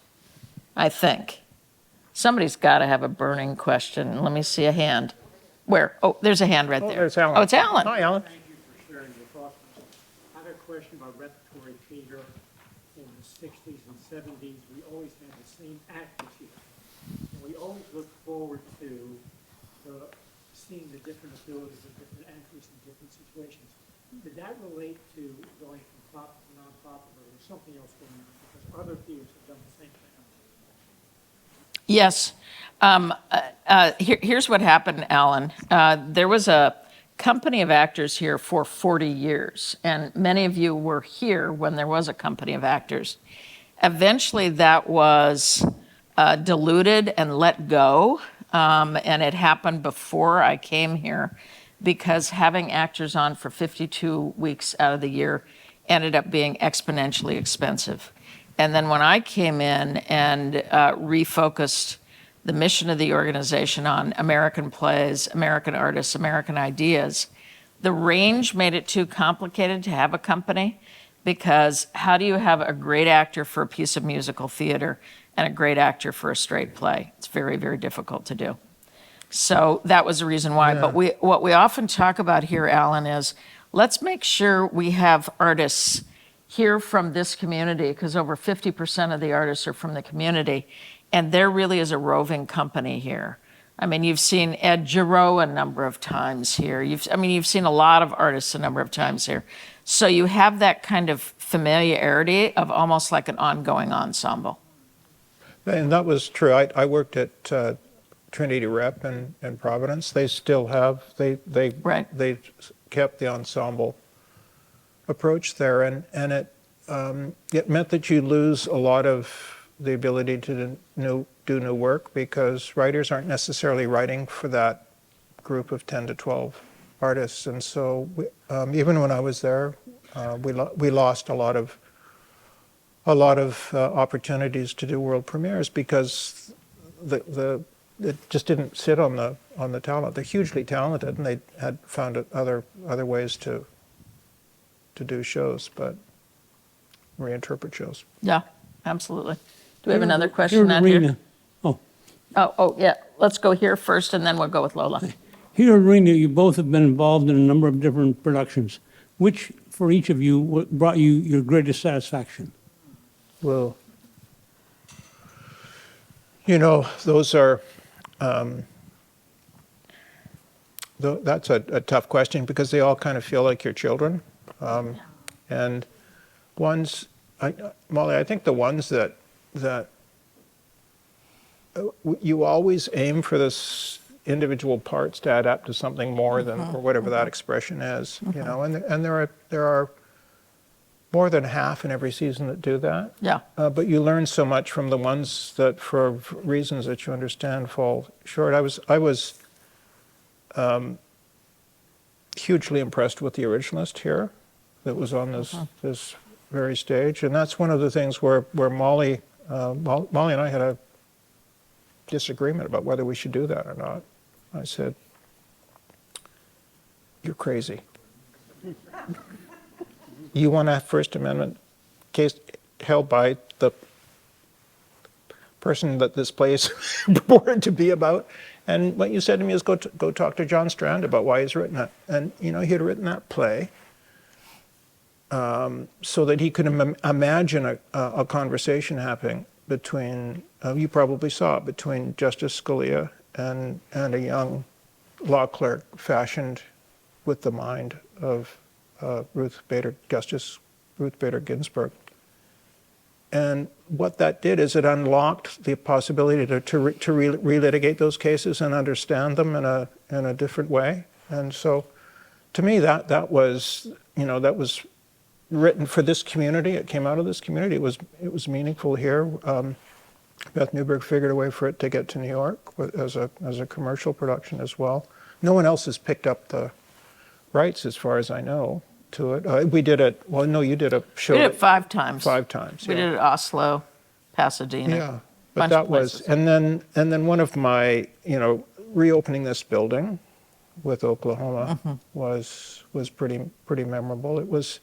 I think. Somebody's got to have a burning question. Let me see a hand. Where? Oh, there's a hand right there. There's Alan. Oh, it's Alan. Hi, Alan. Thank you for sharing your thoughts. I have a question about repertory theater. In the 60s and 70s, we always had the same actors here. And we always looked forward to seeing the different abilities of different actors in different situations. Did that relate to going from pop to non-pop, or was something else going on? Because other theaters have done the same thing. Yes. Here's what happened, Alan. There was a company of actors here for 40 years, and many of you were here when there was a company of actors. Eventually, that was diluted and let go, and it happened before I came here, because having actors on for 52 weeks out of the year ended up being exponentially expensive. And then when I came in and refocused the mission of the organization on American plays, American artists, American ideas, the range made it too complicated to have a company, because how do you have a great actor for a piece of musical theater and a great actor for a straight play? It's very, very difficult to do. So that was the reason why. Yeah. But what we often talk about here, Alan, is let's make sure we have artists here from this community, because over 50% of the artists are from the community, and there really is a roving company here. I mean, you've seen Ed Giroux a number of times here. You've seen a lot of artists a number of times here. So you have that kind of familiarity of almost like an ongoing ensemble. And that was true. I worked at Trinity Rep in Providence. They still have, they kept the ensemble approach there, and it meant that you lose a lot of the ability to do new work, because writers aren't necessarily writing for that group of 10 to 12 artists. And so even when I was there, we lost a lot of opportunities to do world premieres, because it just didn't sit on the talent. They're hugely talented, and they had found other ways to do shows, but reinterpret shows. Yeah, absolutely. Do we have another question out here? Oh, yeah. Let's go here first, and then we'll go with Lola. Here at Arena, you both have been involved in a number of different productions. Which, for each of you, brought you your greatest satisfaction? Well, those are, that's a tough question, because they all kind of feel like your children. And ones, Molly, I think the ones that you always aim for this individual parts to add up to something more than, or whatever that expression is, and there are more than half in every season that do that. Yeah. But you learn so much from the ones that, for reasons that you understand, fall short. I was hugely impressed with the originalist here that was on this very stage, and that's one of the things where Molly and I had a disagreement about whether we should do that or not. I said, you're crazy. You want a First Amendment case held by the person that this play is purported to be about? And what you said to me is go talk to John Strand about why he's written it. And, you know, he had written that play so that he could imagine a conversation happening between, you probably saw it, between Justice Scalia and a young law clerk fashioned with the mind of Justice Ruth Bader Ginsburg. And what that did is it unlocked the possibility to relitigate those cases and understand them in a different way. And so, to me, that was, you know, that was written for this community. It came out of this community. It was meaningful here. Beth Newberg figured a way for it to get to New York as a commercial production as well. No one else has picked up the rights, as far as I know, to it. We did it. Well, no, you did a show. We did it 5 times. 5 times. We did it at Oslo, Pasadena. Yeah, but bunch that of was, places. and then one of my, you know, reopening this building with Oklahoma was pretty memorable. It was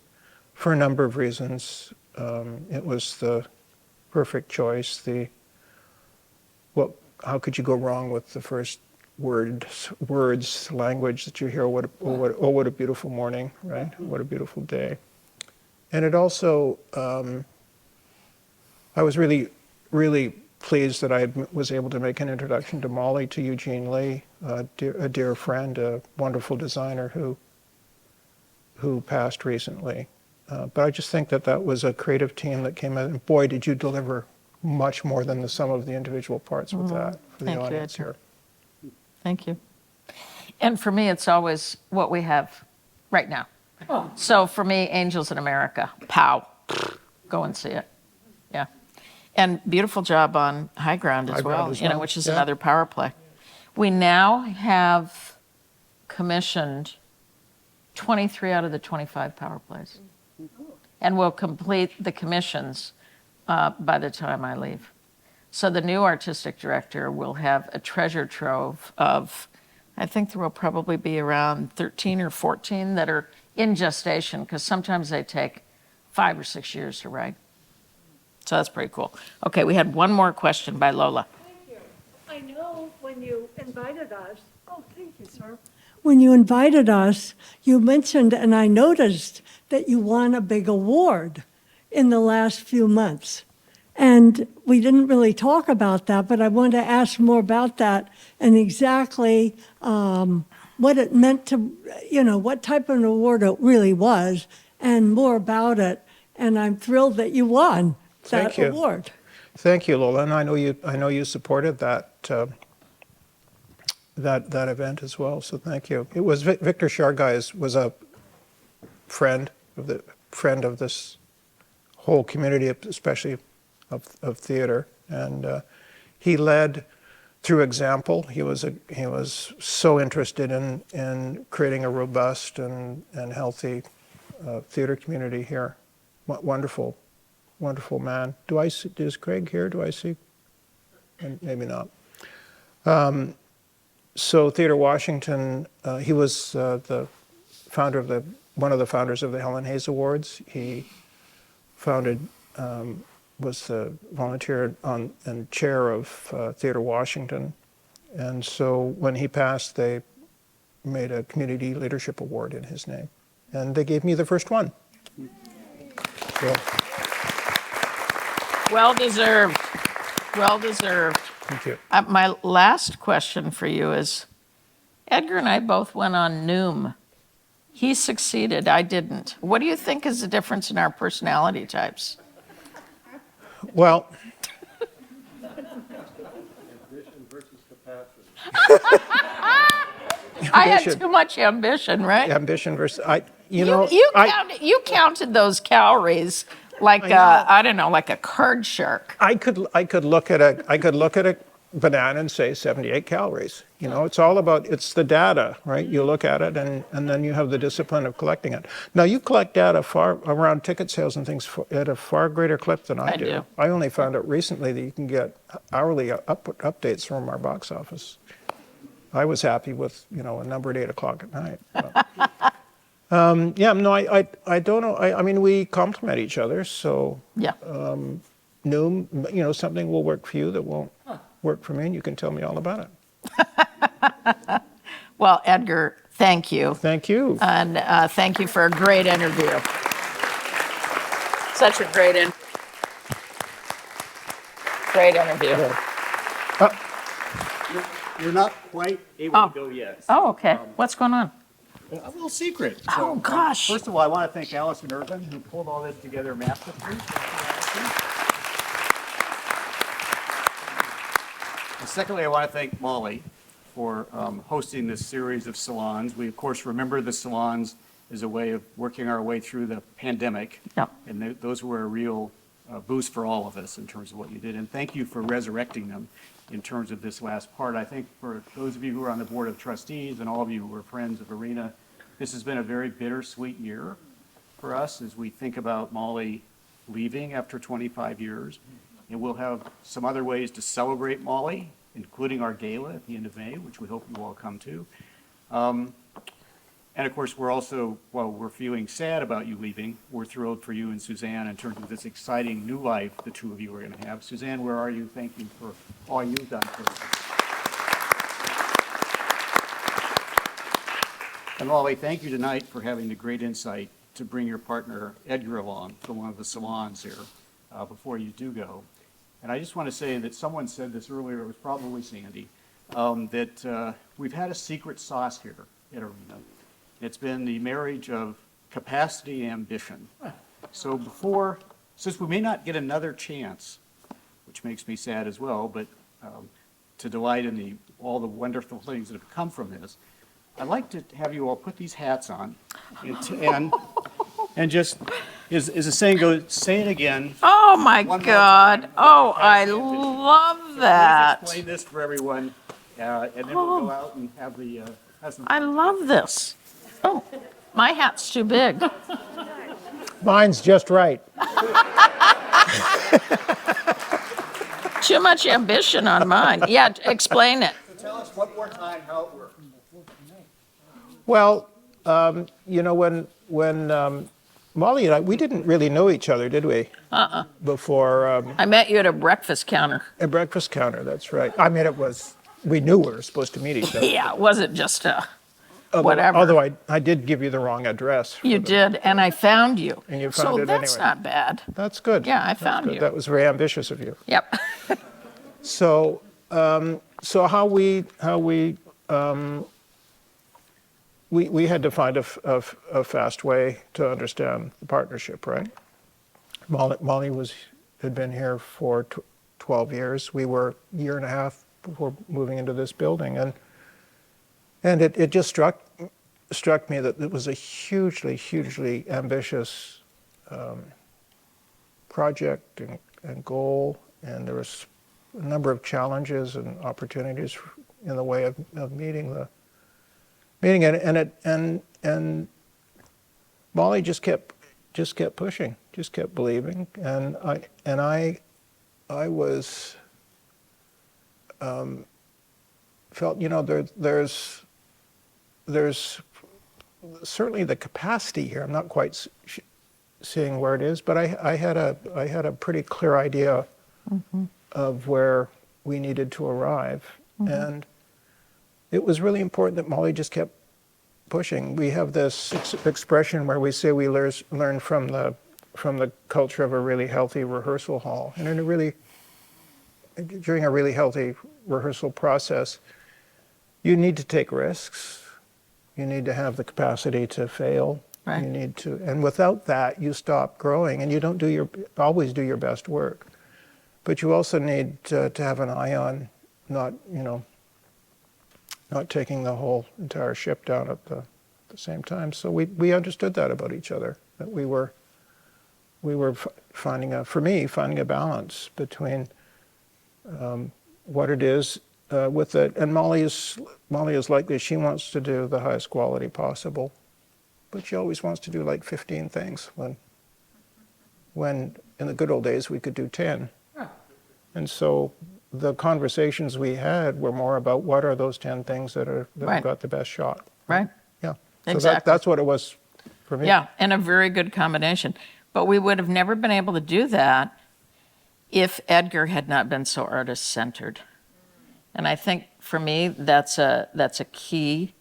for a number of reasons. It was the perfect choice. How could you go wrong with the first words, language that you hear? What a beautiful morning, right? What a beautiful day. And it also, I was really, really pleased that I was able to make an introduction to Molly, to Eugene Lee, a dear friend, a wonderful designer who passed recently. But I just think that was a creative team that came in, and boy, did you deliver much more than the sum of the individual parts with that for the Thank you, audience Edgar. here. Thank you. And for me, it's always what we have right now. So for me, Angels in America, pow, go and see it. Yeah. And beautiful job on High Ground as High Ground well, as you know, well, which is yeah. another power play. We now have commissioned 23 out of the 25 power plays. And we'll complete the commissions by the time I leave. So the new artistic director will have a treasure trove of, I think there will probably be around 13 or 14 that are in gestation, because sometimes they take 5 or 6 years to write. So that's pretty cool. Okay, we had one more question by Lola. Thank you. I know when you invited us, thank you, sir. When you invited us, you mentioned, and I noticed, that you won a big award in the last few months. And we didn't really talk about that, but I wanted to ask more about that and exactly what it meant to, you know, what type of an award it really was and more about it. And I'm thrilled that you won that Thank you. award. Thank you, Lola, and I know you supported that that event as well. So thank you. It was Victor Shargai was a friend of this whole community, especially of theater, and he led through example. He was so interested in creating a robust and healthy theater community here. Wonderful man. Is Craig here? Do I see? Maybe not. So Theater Washington, he was the founder of one of the founders of the Helen Hayes Awards. He was the volunteer and chair of Theater Washington. And so when he passed, they made a Community Leadership Award in his name. And they gave me the first one. So, Well deserved. Well deserved. thank you. My last question for you is, Edgar and I both went on Noom. He succeeded, I didn't. What do you think is the difference in our personality types? Well, Ambition versus capacity. I had Ambition. too much ambition, right? ambition versus You counted those calories like I don't know, like a card shark. I could look at a banana and say 78 calories. You know, it's the data, right? You look at it and then you have the discipline of collecting it. Now you collect data around ticket sales and things at a far greater clip than I do. I only found out recently that you can get hourly updates from our box office. I was happy with, a number at 8 o'clock at night. Yeah, no, I don't know. I mean, we complement each other, so Yeah. something will work for you that won't work for me, and you can tell me all about it. Well, Edgar, thank you. Thank you. And thank you for a great interview. Such a great interview. You're not quite able to go yet. Oh, okay. What's going on? A little secret. Oh, gosh. First of all, I want to thank Allison Irvin, who pulled all this together masterfully. And secondly, I want to thank Molly for hosting this series of salons. We, of course, remember the salons as a way of working our way through the pandemic. Yep. And those were a real boost for all of us in terms of what you did. And thank you for resurrecting them in terms of this last part. I think for those of you who are on the Board of Trustees and all of you who are friends of Arena, this has been a very bittersweet year for us as we think about Molly leaving after 25 years. And we'll have some other ways to celebrate Molly, including our gala at the end of May, which we hope you all come to. And of course, we're also, while we're feeling sad about you leaving, we're thrilled for you and Suzanne in terms of this exciting new life the two of you are going to have. Suzanne, where are you? Thank you for all you've done for us. And Molly, thank you tonight for having the great insight to bring your partner Edgar along to one of the salons here before you do go. And I just want to say that someone said this earlier, it was probably Sandy, that we've had a secret sauce here at Arena. It's been the marriage of capacity and ambition. So since we may not get another chance, which makes me sad as well, but to delight in all the wonderful things that have come from this, I'd like to have you all put these hats on and just, as the saying goes, say it again. Oh, my One more God. time. Oh, I Capacity and ambition. love Please that. explain this for everyone, and then we'll go out and have some. I love this. Oh, my hat's too big. Mine's just right. Too much ambition on mine. Yeah, explain it. So tell us one more time how it works. Well, when Molly and I, we didn't really know each other, did we? Before I met you at a breakfast counter. a breakfast counter, that's right. I mean, we knew we were supposed to meet each other. Yeah, it wasn't just whatever. Although I did give you the wrong address. You did, and I found you. And you found it So that's anyway. not bad. That's good. Yeah, I That's found good. you. That was very ambitious of you. Yep. So how we had to find a fast way to understand the partnership, right? Molly had been here for 12 years. We were a year and a half before moving into this building, and it just struck me that it was a hugely ambitious project and goal, and there was a number of challenges and opportunities in the way of meeting the meeting, and Molly just kept pushing, just kept believing, and I was felt there's certainly the capacity here. I'm not quite seeing where it is, but I had a pretty clear idea of where we needed to arrive, and it was really important that Molly just kept pushing. We have this expression where we say we learn from the culture of a really healthy rehearsal hall, and during a really healthy rehearsal process, you need to take risks. You need to have the capacity to fail. Right. You need to, and without that, you stop growing, and you don't always do your best work. But you also need to have an eye on not taking the whole entire ship down at the same time. So we understood that about each other, that we were finding a balance between what it is with it. And Molly is like this. She wants to do the highest quality possible, but she always wants to do like 15 things when in the good old days we could do 10. And so the conversations we had were more about what are those 10 things that have Right. got the best shot. Right? Yeah. So Exactly. that's what it was for me. Yeah, and a very good combination. But we would have never been able to do that if Edgar had not been so artist-centered. And I think for me, that's a key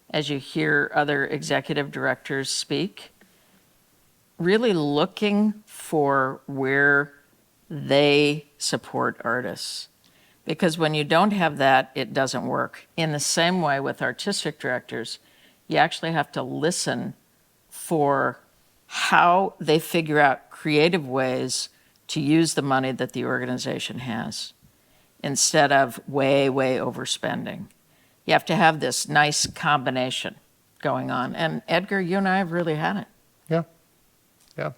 as you hear other executive directors speak, really looking for where they support artists. Because when you don't have that, it doesn't work. In the same way with artistic directors, you actually have to listen for how they figure out creative ways to use the money that the organization has instead of way overspending. You have to have this nice combination going on. And Edgar, you and I have really had it. Yeah. Yeah.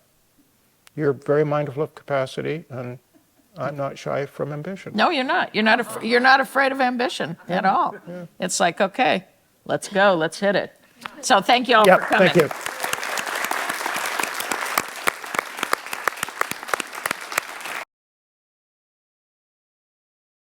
You're very mindful of capacity, and I'm not shy from ambition. No, you're not. You're not afraid of ambition at all. It's like, okay, let's go, let's hit it. So thank you all Yeah, for coming. thank you.